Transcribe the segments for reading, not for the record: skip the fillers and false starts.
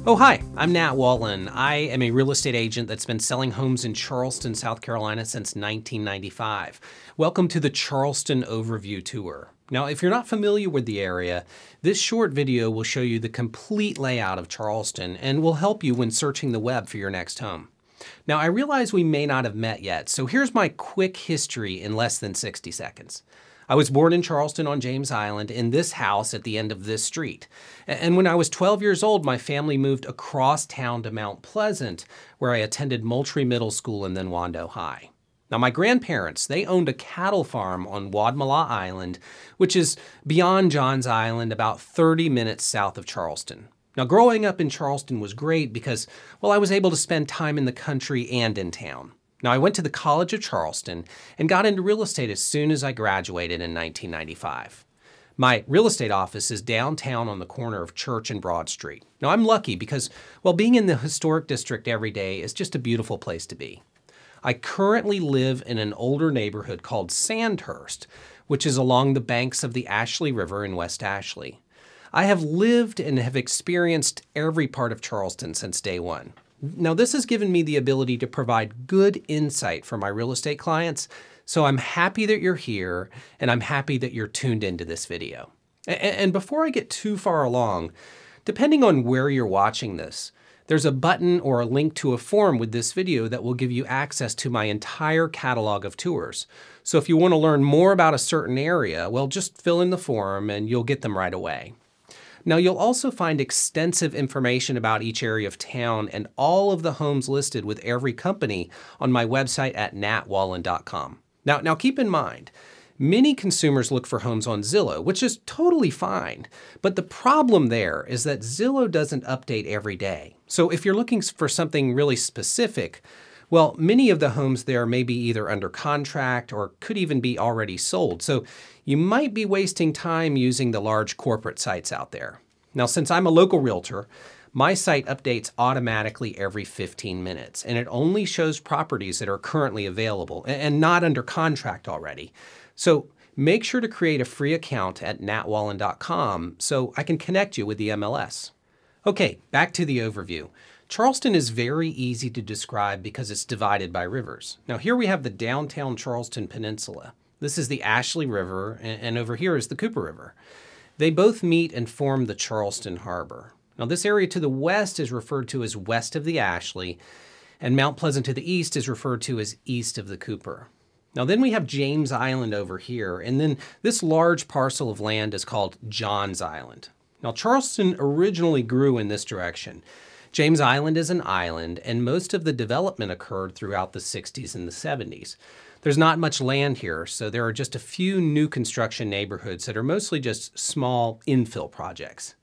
Oh, hi, I'm Nat Wallen. I am a real estate agent that's been selling homes in Charleston, South Carolina since 1995. Welcome to the Charleston Overview Tour. Now, if you're not familiar with the area, this short video will show you the complete layout of Charleston and will help you when searching the web for your next home. Now, I realize we may not have met yet, so here's my quick history in less than 60 seconds. I was born in Charleston on James Island in this house at the end of this street. And when I was 12 years old, my family moved across town to Mount Pleasant, where I attended Moultrie Middle School and then Wando High. Now, my grandparents, they owned a cattle farm on Wadmalaw Island, which is beyond Johns Island, about 30 minutes south of Charleston. Now, growing up in Charleston was great because, well, I was able to spend time in the country and in town. Now, I went to the College of Charleston and got into real estate as soon as I graduated in 1995. My real estate office is downtown on the corner of Church and Broad Street. Now, I'm lucky because, well, being in the historic district every day is just a beautiful place to be. I currently live in an older neighborhood called Sandhurst, which is along the banks of the Ashley River in West Ashley. I have lived and have experienced every part of Charleston since day one. Now, this has given me the ability to provide good insight for my real estate clients, so I'm happy that you're here, and I'm happy that you're tuned into this video. And before I get too far along, depending on where you're watching this, there's a button or a link to a form with this video that will give you access to my entire catalog of tours. So if you want to learn more about a certain area, well, just fill in the form and you'll get them right away. Now, you'll also find extensive information about each area of town and all of the homes listed with every company on my website at natwallen.com. Now keep in mind, many consumers look for homes on Zillow, which is totally fine. But the problem there is that Zillow doesn't update every day. So if you're looking for something really specific, well, many of the homes there may be either under contract or could even be already sold. So you might be wasting time using the large corporate sites out there. Now, since I'm a local realtor, my site updates automatically every 15 minutes, and it only shows properties that are currently available and not under contract already. So make sure to create a free account at natwallen.com so I can connect you with the MLS. Okay, back to the overview. Charleston is very easy to describe because it's divided by rivers. Now, here we have the downtown Charleston Peninsula. This is the Ashley River, and over here is the Cooper River. They both meet and form the Charleston Harbor. Now, this area to the west is referred to as west of the Ashley, and Mount Pleasant to the east is referred to as east of the Cooper. Now, then we have James Island over here, and then this large parcel of land is called Johns Island. Now, Charleston originally grew in this direction. James Island is an island, and most of the development occurred throughout the 60s and the 70s. There's not much land here, so there are just a few new construction neighborhoods that are mostly just small infill projects.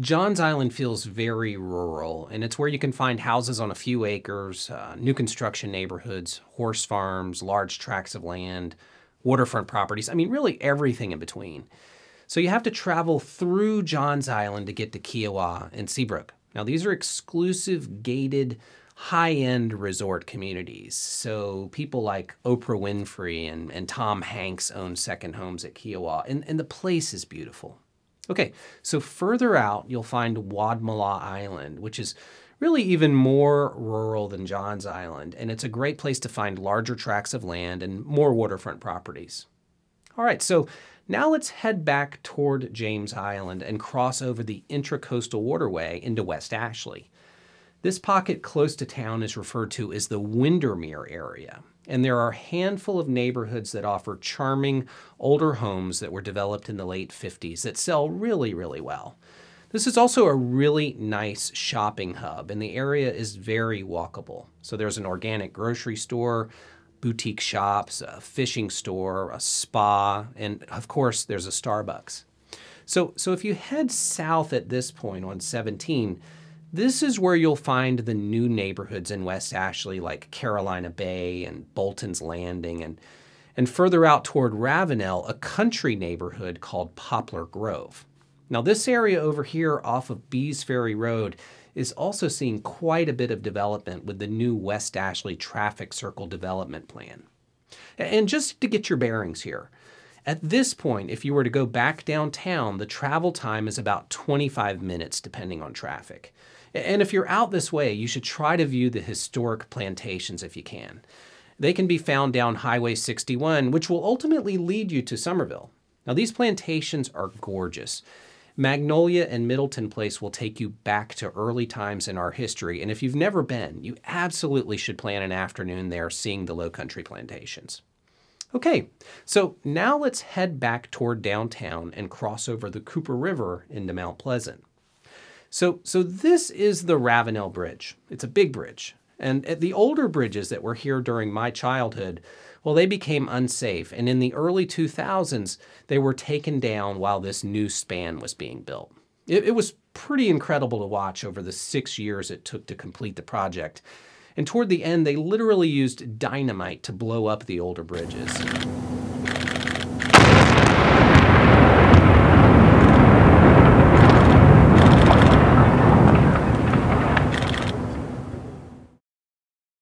Johns Island feels very rural, and it's where you can find houses on a few acres, new construction neighborhoods, horse farms, large tracts of land, waterfront properties. I mean, really everything in between. So you have to travel through Johns Island to get to Kiowa and Seabrook. Now, these are exclusive, gated, high-end resort communities. So people like Oprah Winfrey and Tom Hanks own second homes at Kiowa, and the place is beautiful. Okay, so further out, you'll find Wadmalaw Island, which is really even more rural than Johns Island, and it's a great place to find larger tracts of land and more waterfront properties. All right, so now let's head back toward James Island and cross over the Intracoastal Waterway into West Ashley. This pocket close to town is referred to as the Windermere area, and there are a handful of neighborhoods that offer charming older homes that were developed in the late 50s that sell really, really well. This is also a really nice shopping hub, and the area is very walkable. So there's an organic grocery store, boutique shops, a fishing store, a spa, and of course there's a Starbucks. So if you head south at this point on 17, this is where you'll find the new neighborhoods in West Ashley like Carolina Bay and Bolton's Landing, and further out toward Ravenel, a country neighborhood called Poplar Grove. Now, this area over here off of Bees Ferry Road is also seeing quite a bit of development with the new West Ashley Traffic Circle Development Plan. And just to get your bearings here, At this point, if you were to go back downtown, the travel time is about 25 minutes depending on traffic. And if you're out this way, you should try to view the historic plantations if you can. They can be found down Highway 61, which will ultimately lead you to Summerville. Now, these plantations are gorgeous. Magnolia and Middleton Place will take you back to early times in our history, and if you've never been, you absolutely should plan an afternoon there seeing the Lowcountry plantations. Okay, so now let's head back toward downtown and cross over the Cooper River into Mount Pleasant. So this is the Ravenel Bridge. It's a big bridge. And the older bridges that were here during my childhood, well, they became unsafe. And in the early 2000s, they were taken down while this new span was being built. It was pretty incredible to watch over the 6 years it took to complete the project. And toward the end, they literally used dynamite to blow up the older bridges.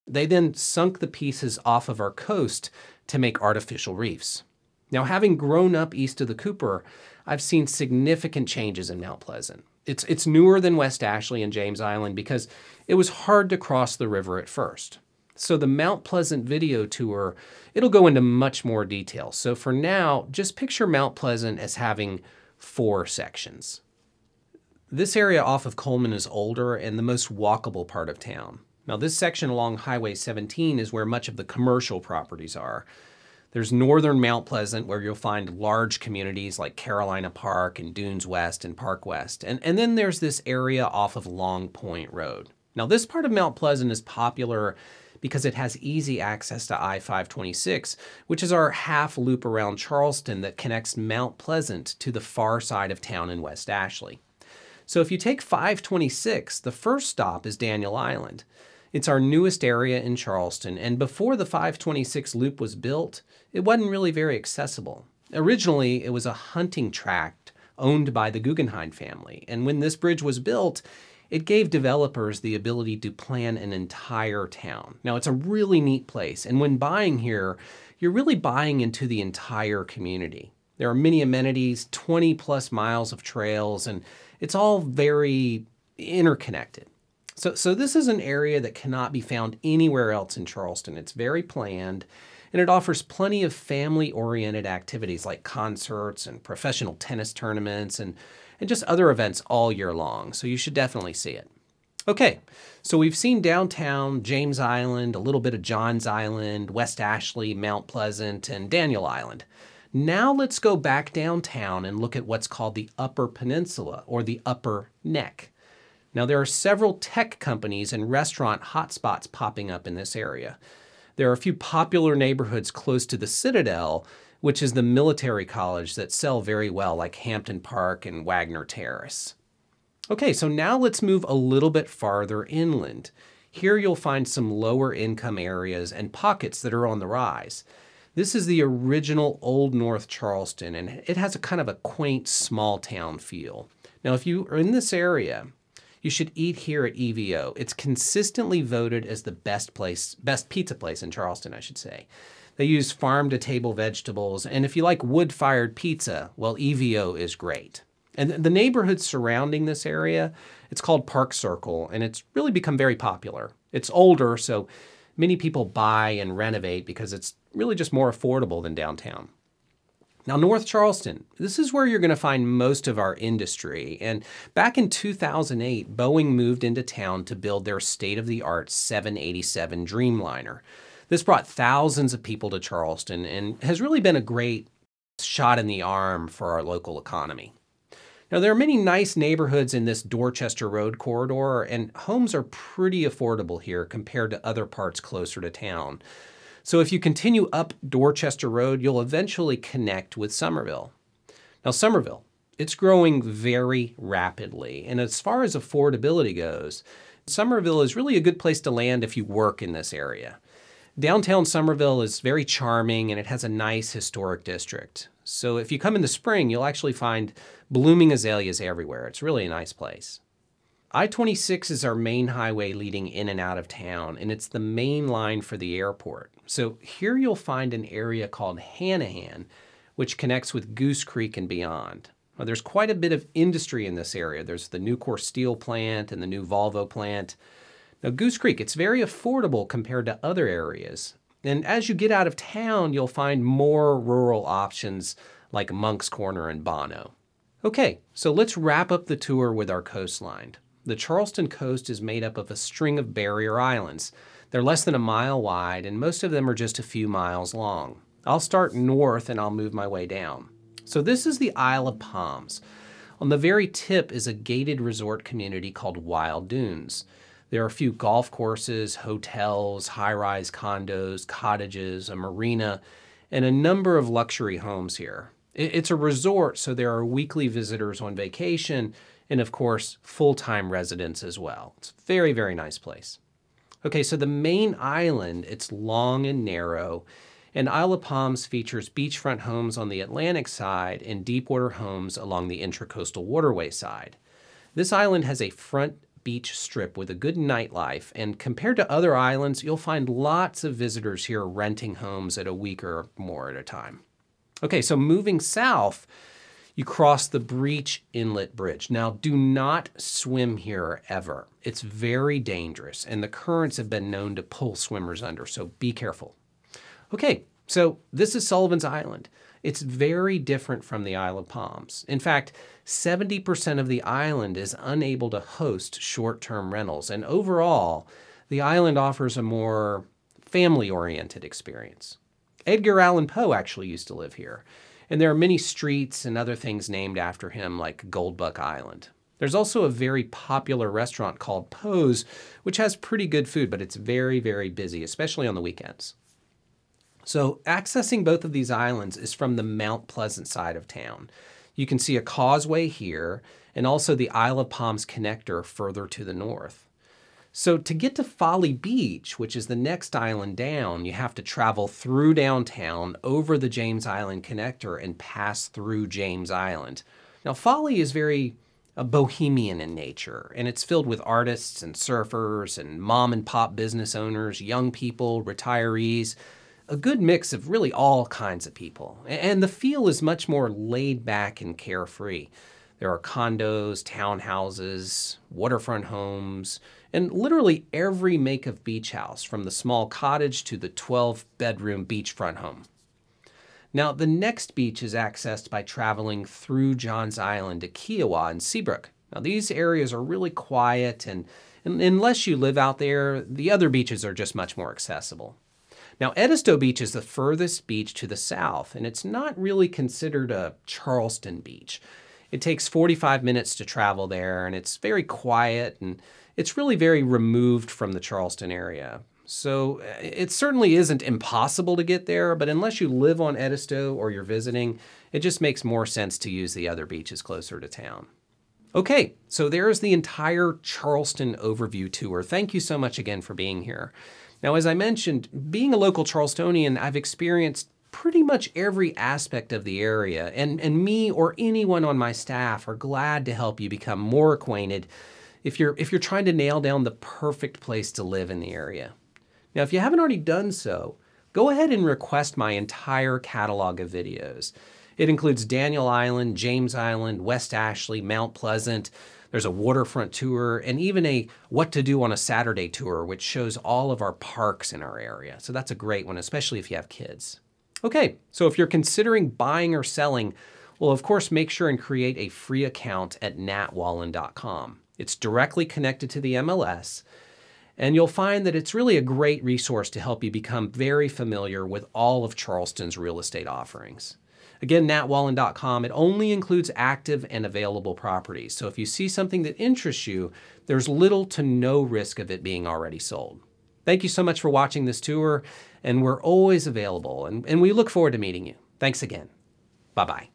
They then sunk the pieces off of our coast to make artificial reefs. Now, having grown up east of the Cooper, I've seen significant changes in Mount Pleasant. It's newer than West Ashley and James Island because it was hard to cross the river at first. So the Mount Pleasant video tour, it'll go into much more detail. So for now, just picture Mount Pleasant as having 4 sections. This area off of Coleman is older and the most walkable part of town. Now, this section along Highway 17 is where much of the commercial properties are. There's northern Mount Pleasant, where you'll find large communities like Carolina Park and Dunes West and Park West. And then there's this area off of Long Point Road. Now, this part of Mount Pleasant is popular because it has easy access to I-526, which is our half loop around Charleston that connects Mount Pleasant to the far side of town in West Ashley. So if you take 526, the first stop is Daniel Island. It's our newest area in Charleston, and before the 526 loop was built, it wasn't really very accessible. Originally, it was a hunting tract owned by the Guggenheim family, and when this bridge was built, it gave developers the ability to plan an entire town. Now, it's a really neat place, and when buying here, you're really buying into the entire community. There are many amenities, 20 plus miles of trails, and it's all very interconnected. So this is an area that cannot be found anywhere else in Charleston. It's very planned, and it offers plenty of family-oriented activities like concerts and professional tennis tournaments and just other events all year long. So you should definitely see it. Okay, so we've seen downtown, James Island, a little bit of Johns Island, West Ashley, Mount Pleasant, and Daniel Island. Now let's go back downtown and look at what's called the Upper Peninsula, or the Upper Neck. Now, there are several tech companies and restaurant hotspots popping up in this area. There are a few popular neighborhoods close to the Citadel, which is the military college, that sell very well, like Hampton Park and Wagner Terrace. Okay, so now let's move a little bit farther inland. Here you'll find some lower income areas and pockets that are on the rise. This is the original Old North Charleston, and it has a kind of a quaint small town feel. Now, if you are in this area, you should eat here at EVO. It's consistently voted as the best pizza place in Charleston, I should say. They use farm-to-table vegetables, and if you like wood-fired pizza, well, EVO is great. And the neighborhood surrounding this area, it's called Park Circle, and it's really become very popular. It's older, so many people buy and renovate because it's really just more affordable than downtown. Now, North Charleston, this is where you're going to find most of our industry. And back in 2008, Boeing moved into town to build their state-of-the-art 787 Dreamliner. This brought thousands of people to Charleston and has really been a great shot in the arm for our local economy. Now, there are many nice neighborhoods in this Dorchester Road corridor, and homes are pretty affordable here compared to other parts closer to town. So if you continue up Dorchester Road, you'll eventually connect with Summerville. Now, Summerville, it's growing very rapidly, and as far as affordability goes, Summerville is really a good place to land if you work in this area. Downtown Summerville is very charming, and it has a nice historic district. So if you come in the spring, you'll actually find blooming azaleas everywhere. It's really a nice place. I-26 is our main highway leading in and out of town, and it's the main line for the airport. So here you'll find an area called Hanahan, which connects with Goose Creek and beyond. Now, there's quite a bit of industry in this area. There's the Nucor steel plant and the new Volvo plant. Now, Goose Creek, it's very affordable compared to other areas. And as you get out of town, you'll find more rural options like Monk's Corner and Bono. Okay, so let's wrap up the tour with our coastline. The Charleston coast is made up of a string of barrier islands. They're less than a mile wide, and most of them are just a few miles long. I'll start north and I'll move my way down. So this is the Isle of Palms. On the very tip is a gated resort community called Wild Dunes. There are a few golf courses, hotels, high-rise condos, cottages, a marina, and a number of luxury homes here. It's a resort, so there are weekly visitors on vacation and, of course, full-time residents as well. It's a very, very nice place. Okay, so the main island, it's long and narrow, and Isle of Palms features beachfront homes on the Atlantic side and deepwater homes along the intracoastal waterway side. This island has a front beach strip with a good nightlife, and compared to other islands, you'll find lots of visitors here renting homes at a week or more at a time. Okay, so moving south, you cross the Breach Inlet Bridge. Now, do not swim here ever. It's very dangerous, and the currents have been known to pull swimmers under, so be careful. Okay, so this is Sullivan's Island. It's very different from the Isle of Palms. In fact, 70% of the island is unable to host short-term rentals, and overall, the island offers a more family-oriented experience. Edgar Allan Poe actually used to live here, and there are many streets and other things named after him, like Goldbuck Island. There's also a very popular restaurant called Poe's, which has pretty good food, but it's very, very busy, especially on the weekends. So accessing both of these islands is from the Mount Pleasant side of town. You can see a causeway here and also the Isle of Palms connector further to the north. So to get to Folly Beach, which is the next island down, you have to travel through downtown over the James Island connector and pass through James Island. Now, Folly is very bohemian in nature, and it's filled with artists and surfers and mom and pop business owners, young people, retirees, a good mix of really all kinds of people. And the feel is much more laid back and carefree. There are condos, townhouses, waterfront homes, and literally every make of beach house, from the small cottage to the 12-bedroom beachfront home. Now, the next beach is accessed by traveling through Johns Island to Kiowa and Seabrook. Now, these areas are really quiet, and unless you live out there, the other beaches are just much more accessible. Now, Edisto Beach is the furthest beach to the south, and it's not really considered a Charleston beach. It takes 45 minutes to travel there, and it's very quiet, and it's really very removed from the Charleston area. So it certainly isn't impossible to get there, but unless you live on Edisto or you're visiting, it just makes more sense to use the other beaches closer to town. Okay, so there's the entire Charleston overview tour. Thank you so much again for being here. Now, as I mentioned, being a local Charlestonian, I've experienced pretty much every aspect of the area, and me or anyone on my staff are glad to help you become more acquainted if you're trying to nail down the perfect place to live in the area. Now, if you haven't already done so, go ahead and request my entire catalog of videos. It includes Daniel Island, James Island, West Ashley, Mount Pleasant. There's a waterfront tour, and even a what to do on a Saturday tour, which shows all of our parks in our area. So that's a great one, especially if you have kids. Okay, so if you're considering buying or selling, well, of course, make sure and create a free account at natwallen.com. It's directly connected to the MLS, and you'll find that it's really a great resource to help you become very familiar with all of Charleston's real estate offerings. Again, natwallen.com, it only includes active and available properties. So if you see something that interests you, there's little to no risk of it being already sold. Thank you so much for watching this tour, and we're always available, and we look forward to meeting you. Thanks again. Bye-bye.